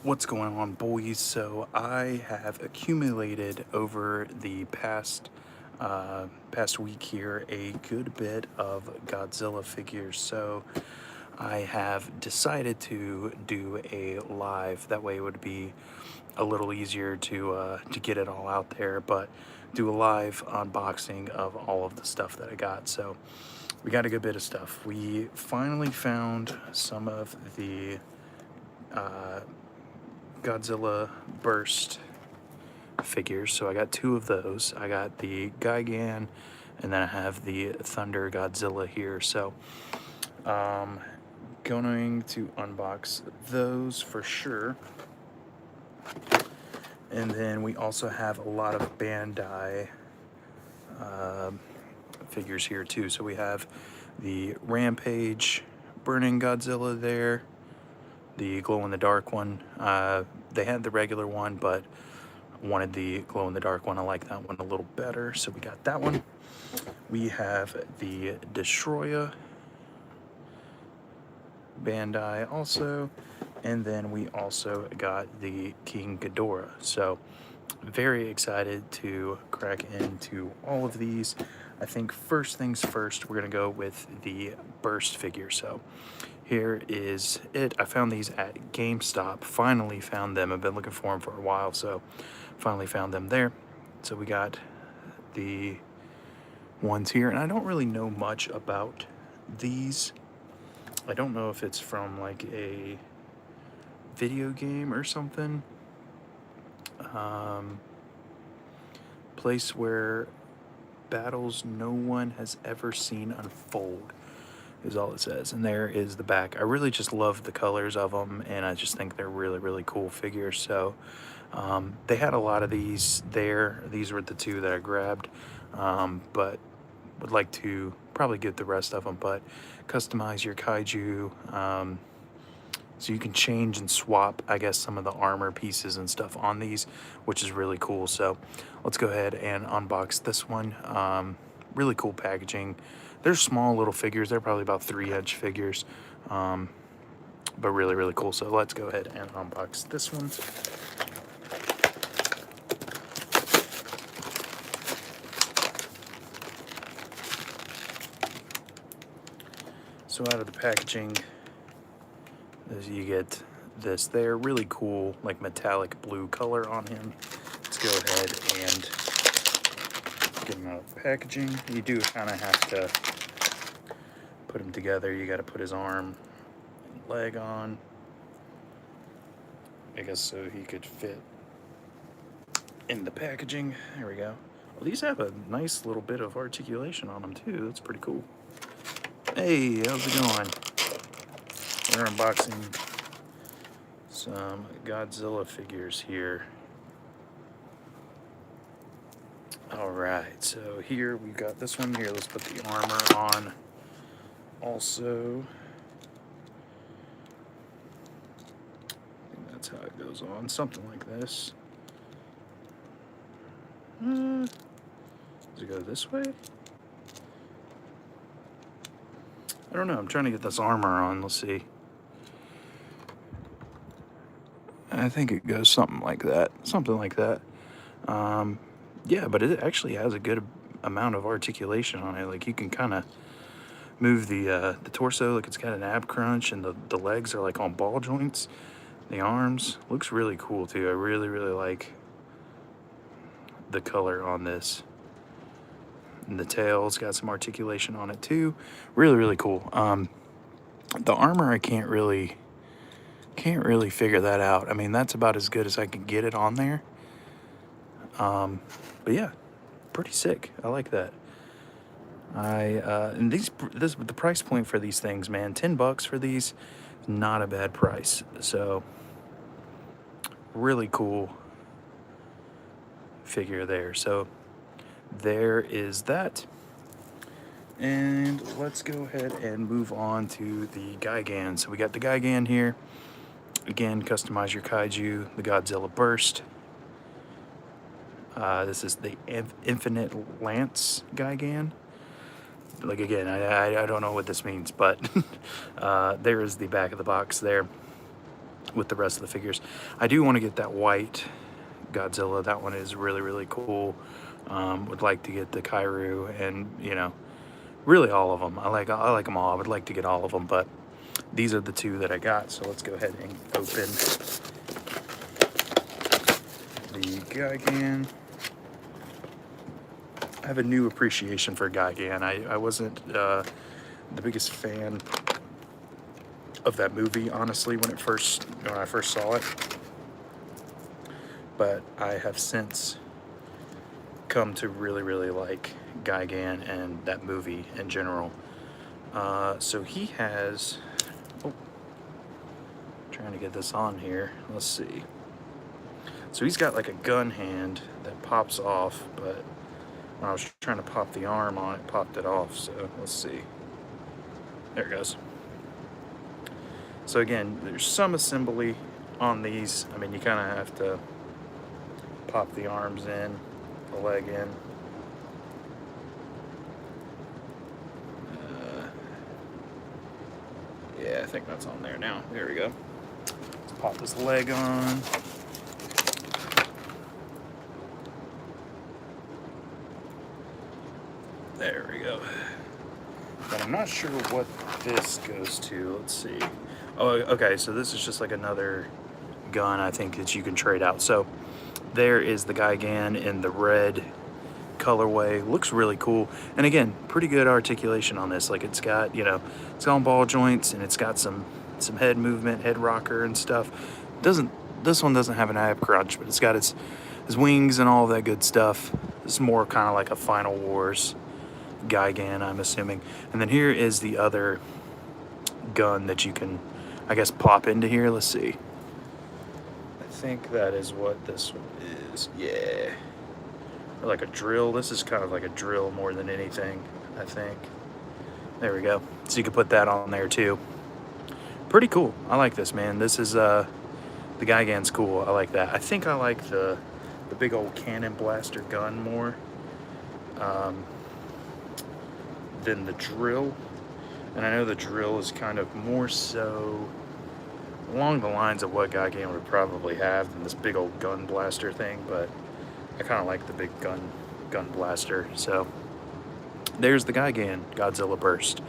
What's going on, boys? So I have accumulated over the past week here a good bit of Godzilla figures. So I have decided to do a live. That way it would be a little easier to get it all out there, but do a live unboxing of all of the stuff that I got. So we got a good bit of stuff. We finally found some of the Godzilla Burst figures. So I got two of those. I got the Gigan, and then I have the Thunder Godzilla here. So going to unbox those for sure. And then we also have a lot of Bandai figures here too. So we have the Rampage Burning Godzilla there, the glow-in-the-dark one. They had the regular one, but wanted the glow-in-the-dark one. I like that one a little better, so we got that one. We have the Destroyer Bandai also, and then we also got the King Ghidorah. So very excited to crack into all of these. I think first things first, we're gonna go with the Burst figure. So here is it. I found these at GameStop. Finally found them. I've been looking for them for a while, so finally found them there. So we got the ones here, and I don't really know much about these. I don't know if it's from like a video game or something. Place where battles no one has ever seen unfold is all it says. And there is the back. I really just love the colors of them, and I just think they're really, really cool figures. So they had a lot of these there. These were the two that I grabbed, but would like to probably get the rest of them. But customize your kaiju, so you can change and swap, I guess, some of the armor pieces and stuff on these, which is really cool. So let's go ahead and unbox this one. Really cool packaging. They're small little figures. They're probably about 3-inch figures, but really, really cool. So let's go ahead and unbox this one. So out of the packaging, as you get this there, really cool, like metallic blue color on him. Let's go ahead and get him out of the packaging. You do kind of have to put him together. You got to put his arm and leg on, I guess, so he could fit in the packaging. There we go. Well, these have a nice little bit of articulation on them too. That's pretty cool. Hey, how's it going? We're unboxing some Godzilla figures here. All right, so here we've got this one here. Let's put the armor on also. I think that's how it goes on, something like this. Does it go this way? I don't know. I'm trying to get this armor on. Let's see. I think it goes something like that. Something like that. Yeah, but it actually has a good amount of articulation on it. Like, you can kind of move the torso. Like, it's got an ab crunch, and the legs are like on ball joints. The arms looks really cool too. I really, really like the color on this. And the tail's got some articulation on it too. Really, really cool. The armor, I can't really figure that out. I mean, that's about as good as I can get it on there. But yeah, pretty sick. I like that. And the price point for these things, man, $10 for these, not a bad price. So really cool figure there. So there is that. And let's go ahead and move on to the Gigan. So we got the Gigan here. Again, customize your kaiju, the Godzilla Burst. This is the Infinite Lance Gigan. Like, again, I don't know what this means, but there is the back of the box there. with the rest of the figures. I do want to get that white Godzilla. That one is really, really cool. Would like to get the Kairu and, you know, really all of them. I like them all. I would like to get all of them, but these are the two that I got. So let's go ahead and open the Gigan. I have a new appreciation for Gigan. I wasn't the biggest fan of that movie, honestly, when I first saw it. But I have since come to really, really like Gigan and that movie in general. So he has, trying to get this on here. Let's see. So he's got like a gun hand that pops off, but when I was trying to pop the arm on it, popped it off. So let's see. There it goes. So again, there's some assembly on these. I mean, you kind of have to pop the arms in, the leg in. Yeah, I think that's on there now. There we go. Let's pop this leg on. There we go. But I'm not sure what this goes to. Let's see. Oh, okay, so this is just like another gun, I think, that you can trade out. So there is the Gigan in the red colorway. Looks really cool. And again, pretty good articulation on this. Like, it's got, you know, it's got ball joints, and it's got some head movement, head rocker and stuff. This one doesn't have an ab crunch, but it's got its wings and all that good stuff. It's more kind of like a Final Wars Gigan, I'm assuming. And then here is the other gun that you can, I guess, pop into here. Let's see. I think that is what this one is. Yeah. Or like a drill. This is kind of like a drill more than anything, I think. There we go. So you can put that on there too. Pretty cool. I like this, man. This is the Gigan's cool. I like that. I think I like the big old cannon blaster gun more than the drill. And I know the drill is kind of more so along the lines of what Gigan would probably have than this big old gun blaster thing, but I kind of like the big gun blaster. So there's the Gigan Godzilla Burst.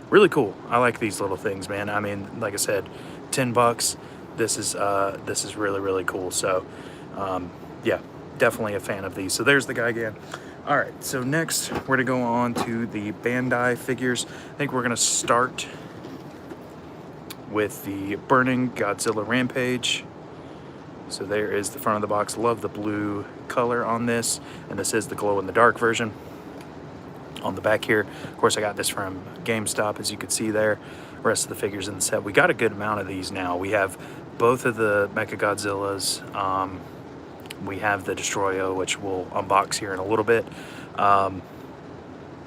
Really cool. I like these little things, man. I mean, like I said, $10. This is really, really cool. So yeah, definitely a fan of these. So there's the Gigan. All right, so next we're gonna go on to the Bandai figures. I think we're gonna start with the Burning Godzilla Rampage. So there is the front of the box. Love the blue color on this, and this is the glow-in-the-dark version. On the back here, of course, I got this from GameStop, as you can see there. Rest of the figures in the set. We got a good amount of these now. We have both of the Mechagodzillas. We have the Destroyo, which we'll unbox here in a little bit. So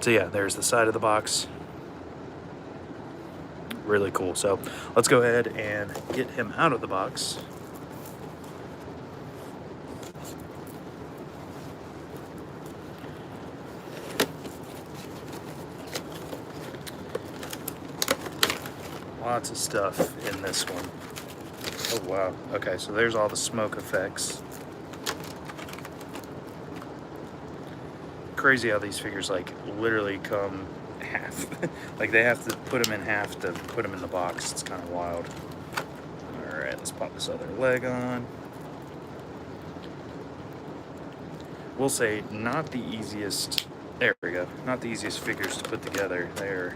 yeah, there's the side of the box. Really cool. So let's go ahead and get him out of the box. Lots of stuff in this one. Oh wow. Okay, so there's all the smoke effects. Crazy how these figures like literally come half. Like they have to put them in half to put them in the box. It's kind of wild. All right, let's pop this other leg on. We'll say not the easiest. There we go. Not the easiest figures to put together. They're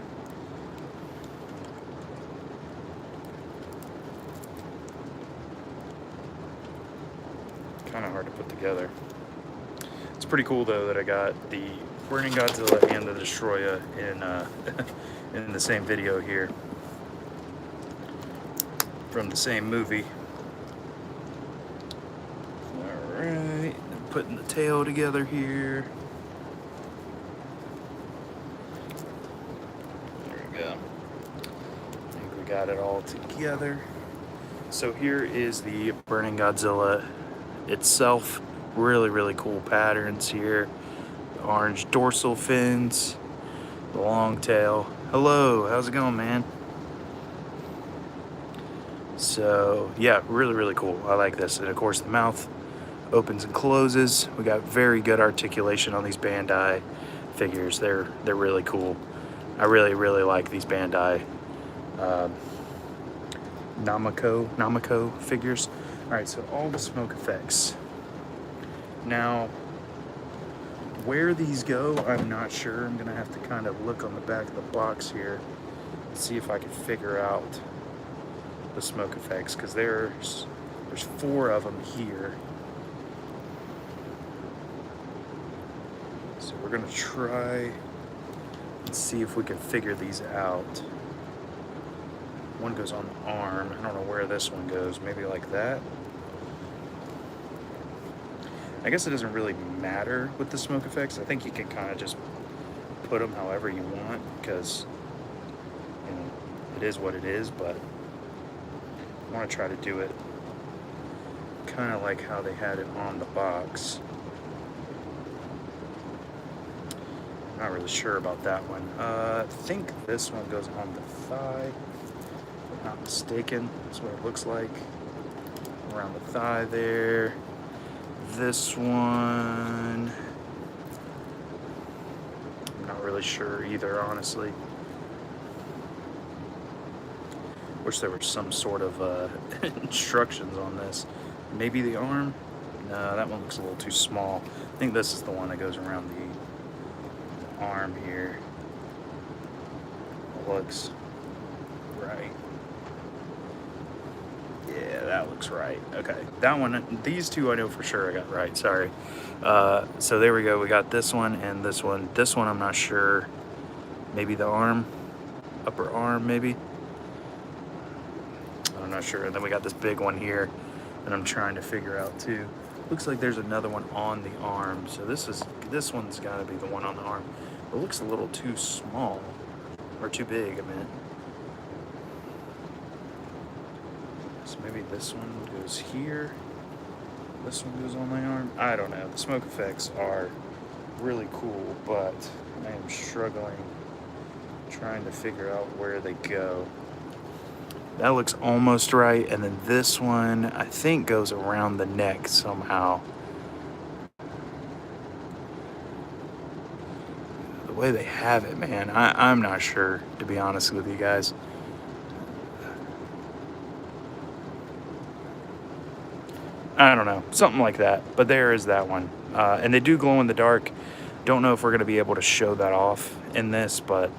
kind of hard to put together. It's pretty cool though that I got the Burning Godzilla and the Destroya in in the same video here from the same movie. All right, putting the tail together here. There we go. I think we got it all together. So here is the Burning Godzilla itself. Really, really cool patterns here. The orange dorsal fins, the long tail. Hello, how's it going, man? So yeah, really, really cool. I like this. And of course the mouth opens and closes. We got very good articulation on these Bandai figures. They're really cool. I really, really like these Bandai Namco figures. All right, so all the smoke effects. Now, where these go, I'm not sure. I'm gonna have to kind of look on the back of the box here and see if I can figure out the smoke effects, because there's 4 of them here. So we're gonna try and see if we can figure these out. One goes on the arm. I don't know where this one goes. Maybe like that. I guess it doesn't really matter with the smoke effects. I think you can kind of just put them however you want, because you know it is what it is. But I want to try to do it kind of like how they had it on the box. I'm not really sure about that one. I think this one goes on the thigh, if I'm not mistaken. That's what it looks like. Around the thigh there. This one, I'm not really sure either, honestly. Wish there was some sort of instructions on this. Maybe the arm? No, that one looks a little too small. I think this is the one that goes around the arm here. It looks right. Yeah, that looks right. Okay, that one, these two I know for sure I got right, sorry. So there we go, we got this one and this one. This one I'm not sure. Maybe the arm, upper arm maybe. I'm not sure. And then we got this big one here that I'm trying to figure out too. Looks like there's another one on the arm. So this one's gotta be the one on the arm. It looks a little too small, or too big, I meant. So maybe this one goes here. This one goes on my arm. I don't know. The smoke effects are really cool, but I am struggling trying to figure out where they go. That looks almost right. And then this one, I think, goes around the neck somehow. The way they have it, man, I'm not sure, to be honest with you guys. I don't know, something like that. But there is that one. And they do glow in the dark. Don't know if we're going to be able to show that off in this, but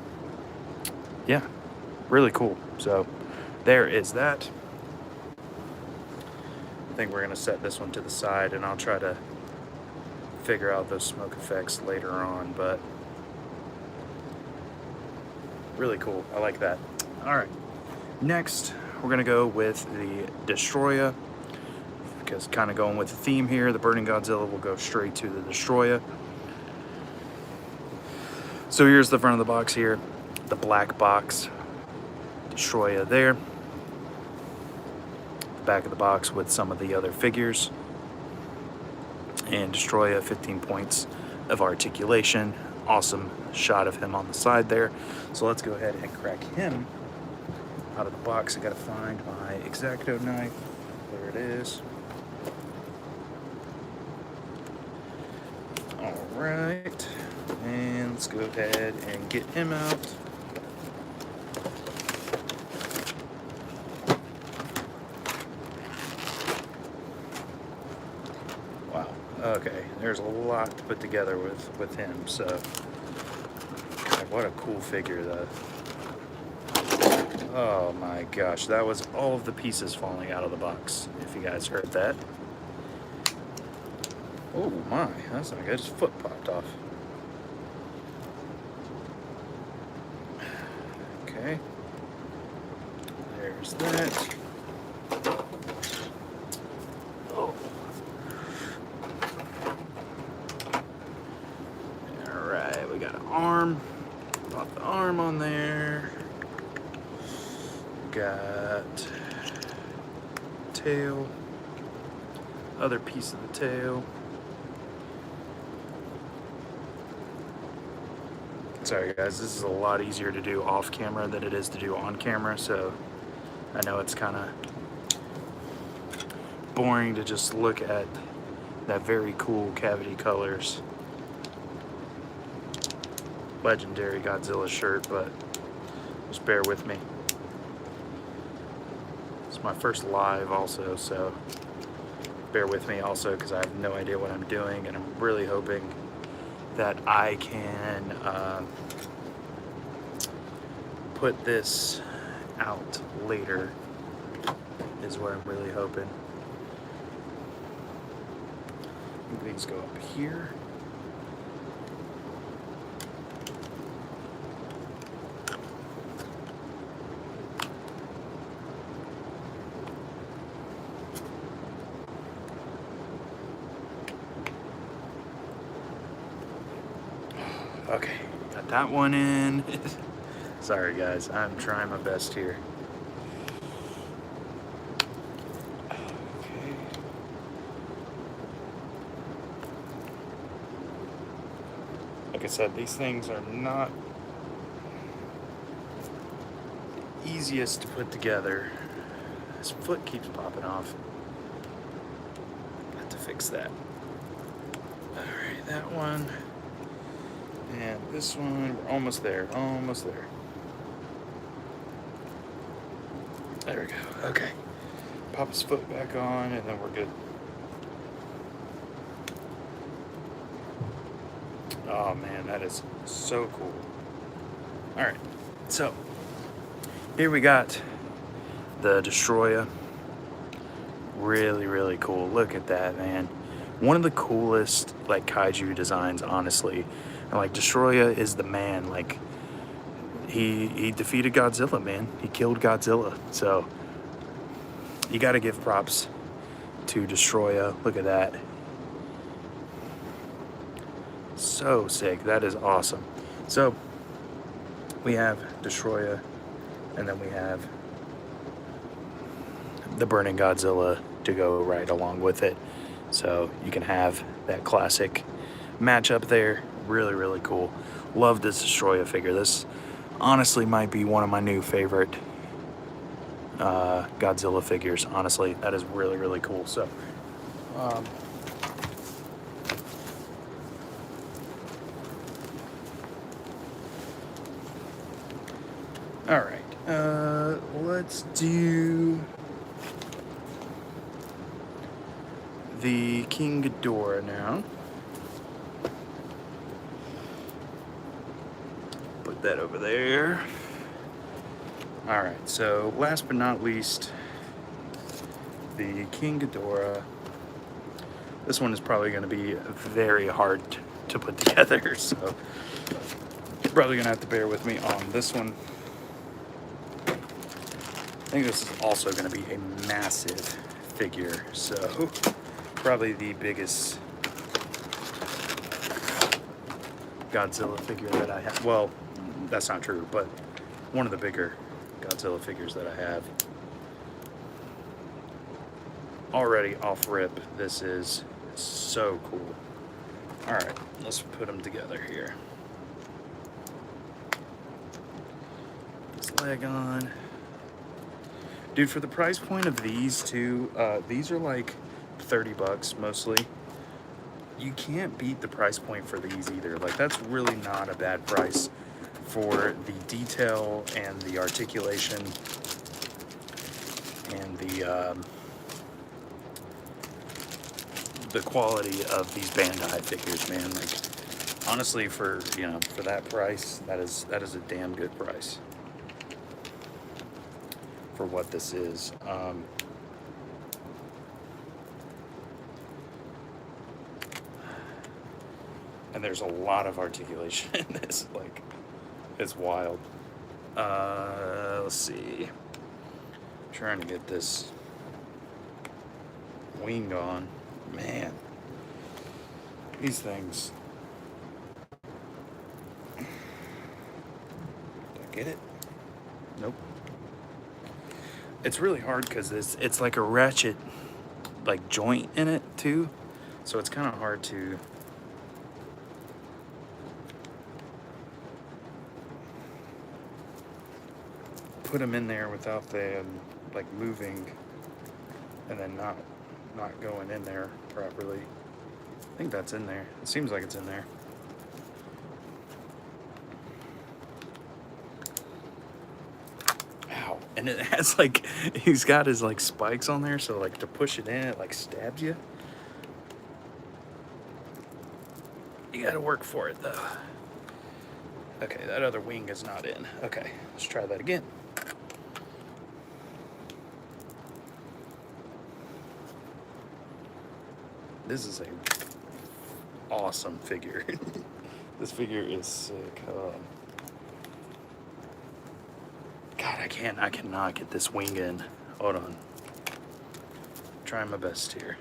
yeah, really cool. So there is that. I think we're going to set this one to the side, and I'll try to figure out those smoke effects later on, but really cool. I like that. All right, next we're going to go with the Destroyer, because kind of going with the theme here, the Burning Godzilla will go straight to the Destroyer. So here's the front of the box here, the black box, Destroyer there. Back of the box with some of the other figures, and Destroyer 15 points of articulation. Awesome shot of him on the side there. So let's go ahead and crack him out of the box. I gotta find my X-Acto knife. There it is. All right, and let's go ahead and get him out. Wow, okay, there's a lot to put together with him, so God, what a cool figure though. Oh my gosh, that was all of the pieces falling out of the box, if you guys heard that. Oh my, that's not good. His foot popped off. Okay. There's that. Oh. Alright, we got an arm. Pop the arm on there. Got tail. Other piece of the tail. Sorry guys, this is a lot easier to do off camera than it is to do on camera, so I know it's kind of boring to just look at that very cool cavity colors. Legendary Godzilla shirt, but just bear with me. It's my first live also, so bear with me also because I have no idea what I'm doing, and I'm really hoping that I can put this out later is what I'm really hoping. These go up here. Okay, got that one in. Sorry guys, I'm trying my best here. Okay. Like I said, these things are not the easiest to put together. This foot keeps popping off. Got to fix that. Alright, that one. And this one, we're almost there, almost there. There we go, okay. Pop his foot back on and then we're good. Oh man, that is so cool. All right, so here we got the Destroyer. Really, really cool. Look at that, man. One of the coolest like kaiju designs, honestly. And like Destroyer is the man. Like he defeated Godzilla, man. He killed Godzilla. So you got to give props to Destroyer. Look at that. So sick. That is awesome. So we have Destroyer, and then we have the Burning Godzilla to go right along with it. So you can have that classic matchup there. Really, really cool. Love this Destroyer figure. This honestly might be one of my new favorite Godzilla figures. Honestly, that is really, really cool. So all right, let's do the King Ghidorah now. Put that over there. All right, so last but not least, the King Ghidorah. This one is probably going to be very hard to put together, so you're probably going to have to bear with me on this one. I think this is also going to be a massive figure, so probably the biggest Godzilla figure that I have. Well, that's not true, but one of the bigger Godzilla figures that I have. Already off rip, this is so cool. All right, let's put them together here. This leg on. Dude, for the price point of these two, these are like 30 bucks mostly. You can't beat the price point for these either. Like, that's really not a bad price for the detail and the articulation and the quality of these Bandai figures, man. Like, honestly, for that price, that is a damn good price for what this is. And there's a lot of articulation in this. Like, it's wild. Let's see. I'm trying to get this wing on. Man, these things. Did I get it? Nope. It's really hard because it's like a ratchet like joint in it too, so it's kind of hard to put them in there without them like moving and then not not going in there properly. I think that's in there. It seems like it's in there. Ow. And it has like, he's got his like spikes on there, so like to push it in, it like stabs you. You gotta work for it though. Okay, that other wing is not in. Okay, let's try that again. This is a awesome figure. This figure is sick. God, I cannot get this wing in. Hold on. Trying my best here.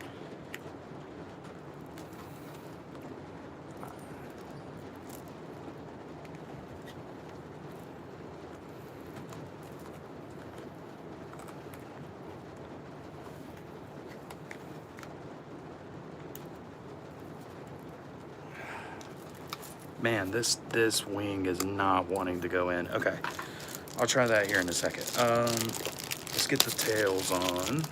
Man, this wing is not wanting to go in. Okay, I'll try that here in a second. Let's get the tails on.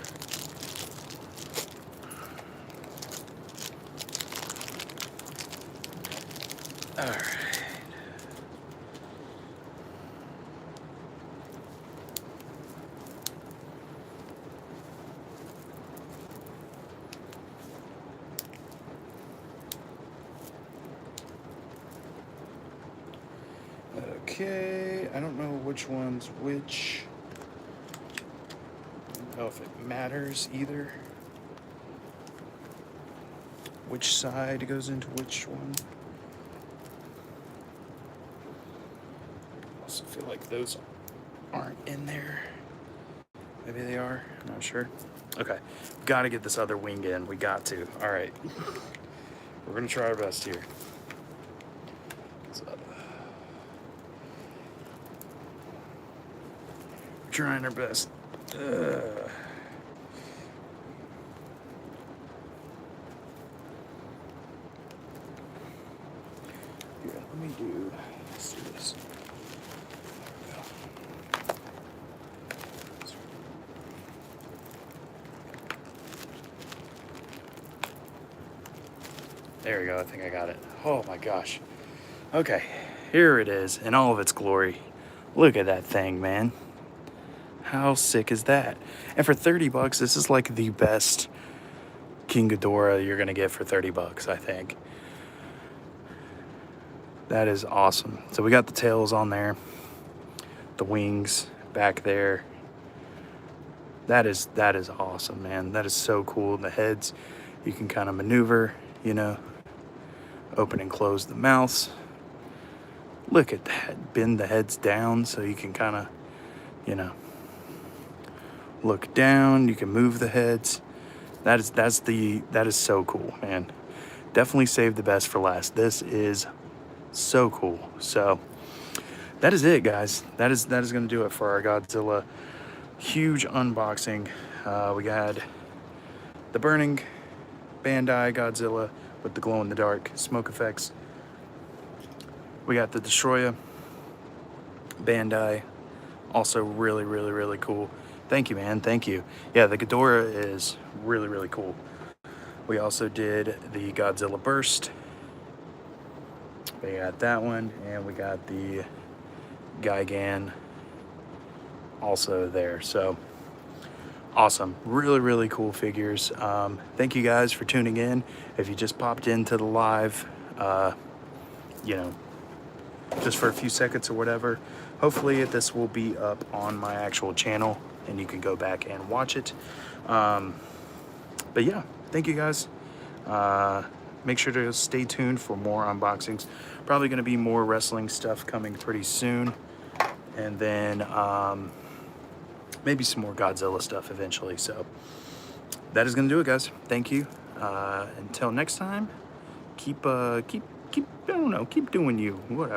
All right. Okay, I don't know which one's which. I don't know if it matters either. Which side goes into which one. I also feel like those aren't in there. Maybe they are, I'm not sure. Okay, gotta get this other wing in, we got to. All right, we're gonna try our best here. Trying our best. Here, let me do. Let's do this. There we go. I think I got it. Oh my gosh. Okay, here it is in all of its glory. Look at that thing, man. How sick is that? And for 30 bucks, this is like the best King Ghidorah you're gonna get for 30 bucks, I think. That is awesome. So we got the tails on there, the wings back there. That is awesome, man. That is so cool. The heads, you can kind of maneuver, you know, open and close the mouths. Look at that. Bend the heads down so you can kind of, you know, look down. You can move the heads. That is so cool, man. Definitely saved the best for last. This is so cool. So that is it, guys. That is gonna do it for our Godzilla huge unboxing. We got the burning Bandai Godzilla with the glow-in-the-dark smoke effects. We got the Destroya Bandai, also really cool. Thank you, man. Thank you. Yeah, the Ghidorah is really cool. We also did the Godzilla Burst. We got that one, and we got the Gigan also there. So awesome. Really cool figures. Thank you guys for tuning in. If you just popped into the live, you know, just for a few seconds or whatever, hopefully this will be up on my actual channel and you can go back and watch it. But yeah, thank you guys. Make sure to stay tuned for more unboxings. Probably going to be more wrestling stuff coming pretty soon. And then maybe some more Godzilla stuff eventually. So that is going to do it, guys. Thank you. Until next time, keep I don't know, keep doing you, whatever.